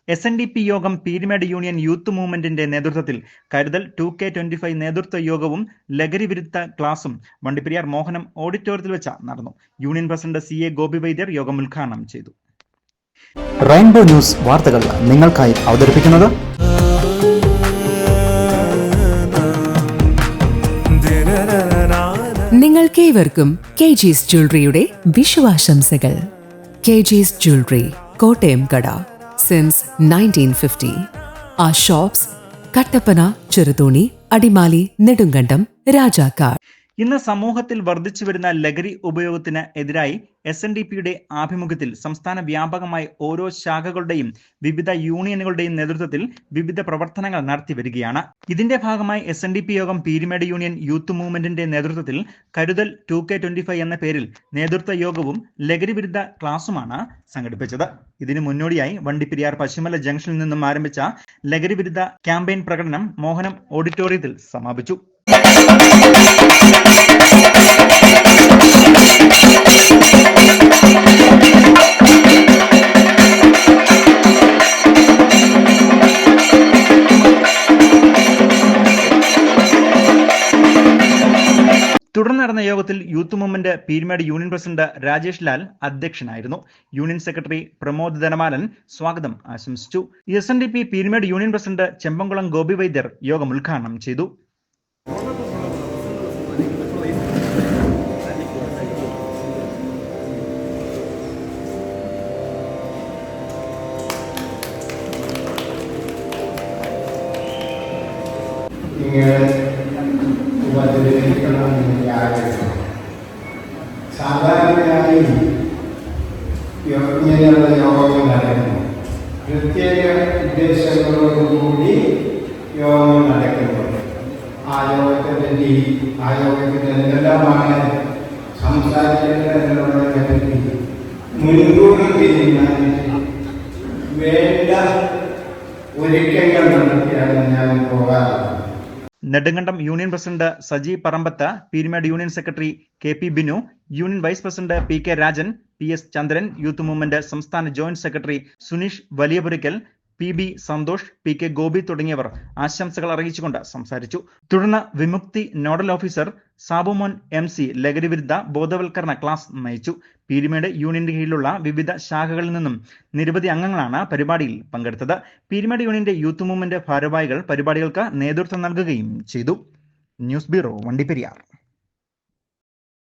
SNDP യോഗം Peermade union youth മൂവ്മെന്റിന്റെ നേതൃത്വത്തിൽ കരുതൽ 2K25 നേതൃത്വ യോഗവും ലഹരി വിരുദ്ധ ക്ലാസും വണ്ടിപ്പെരിയാർ മോഹനം ഓഡിറ്റോറിയത്തിൽ വെച്ച് നടന്നു. Union president CA Gopi Vaidyar യോഗം ഉദ്ഘാടനം ചെയ്തു. റെയിൻബോ ന്യൂസ് വാർത്തകൾ നിങ്ങൾക്കായി അവതരിപ്പിക്കുന്നത് നിങ്ങൾക്കേവർക്കും KG's ജ്വല്ലറിയുടെ വിഷുവാശംസകൾ. KG's ജ്വല്ലറി, കോട്ടയം കട, since 1950. Our shops, Kattappana, Cheruthoni, Adimali, Nedumkandam, Rajakkad. ഇന്ന് സമൂഹത്തിൽ വർദ്ധിച്ചുവരുന്ന ലഹരി ഉപയോഗത്തിന് എതിരായി SNDPയുടെ ആഭിമുഖ്യത്തിൽ സംസ്ഥാന വ്യാപകമായി ഓരോ ശാഖകളുടെയും വിവിധ യൂണിയനുകളുടെയും നേതൃത്വത്തിൽ വിവിധ പ്രവർത്തനങ്ങൾ നടത്തിവരികയാണ്. ഇതിന്റെ ഭാഗമായി SNDP യോഗം പീരുമേട് യൂണിയൻ യൂത്ത് മൂവ്മെന്റിന്റെ നേതൃത്വത്തിൽ കരുതൽ 2K25 എന്ന പേരിൽ നേതൃത്വ യോഗവും ലഹരി വിരുദ്ധ ക്ലാസുമാണ് സംഘടിപ്പിച്ചത്. ഇതിനു മുന്നോടിയായി വണ്ടിപ്പെരിയാർ പശ്ചിമല ജംഗ്ഷനിൽ നിന്നും ആരംഭിച്ച ലഹരി വിരുദ്ധ ക്യാമ്പയിൻ പ്രകടനം മോഹനം ഓഡിറ്റോറിയത്തിൽ സമാപിച്ചു. തുടർന്ന് നടന്ന യോഗത്തിൽ youth movement Peermade union president Rajesh Lal അധ്യക്ഷനായിരുന്നു. യൂണിയൻ സെക്രട്ടറി പ്രമോദ് ധനമാലൻ സ്വാഗതം ആശംസിച്ചു. SNDP Peermade union president Chembankulam Gopi Vaidyar യോഗം ഉദ്ഘാടനം ചെയ്തു. സാധാരണയായി ഇങ്ങനെയുള്ള യോഗങ്ങൾ നടക്കുന്നു. പ്രത്യേക ഉദ്ദേശങ്ങളോടുകൂടി യോഗങ്ങൾ നടക്കുന്നുണ്ട്. ആ യോഗത്തിൽ എന്തെല്ലാമാണ് സംസാരിക്കേണ്ടതെന്നുള്ളതിനെ പറ്റി മുൻകൂട്ടി തീരുമാനിച്ച് വേണ്ട ഒരുക്കങ്ങൾ നടത്തിയാണ് ഞാൻ പോകാറുള്ളത്. Nedumkandam union president Saji Parambath, Peermade union secretary KP Binu, union vice president PK Rajan, PS Chandran, youth movement സംസ്ഥാന joint secretary Suneesh Valiyapurackal, PB Santhosh, PK Gopi തുടങ്ങിയവർ ആശംസകൾ അറിയിച്ചുകൊണ്ട് സംസാരിച്ചു. തുടർന്ന് Vimukthi nodal officer Sabumon MC ലഹരി വിരുദ്ധ ബോധവൽക്കരണ ക്ലാസ് നയിച്ചു. പീരുമേട് യൂണിയന്റെ കീഴിലുള്ള വിവിധ ശാഖകളിൽ നിന്നും നിരവധി അംഗങ്ങളാണ് പരിപാടിയിൽ പങ്കെടുത്തത്. പീരുമേട് യൂണിയന്റെ യൂത്ത് മൂവ്മെന്റ് ഭാരവാഹികൾ പരിപാടികൾക്ക് നേതൃത്വം നൽകുകയും ചെയ്തു. News bureau, Vandiperiyar.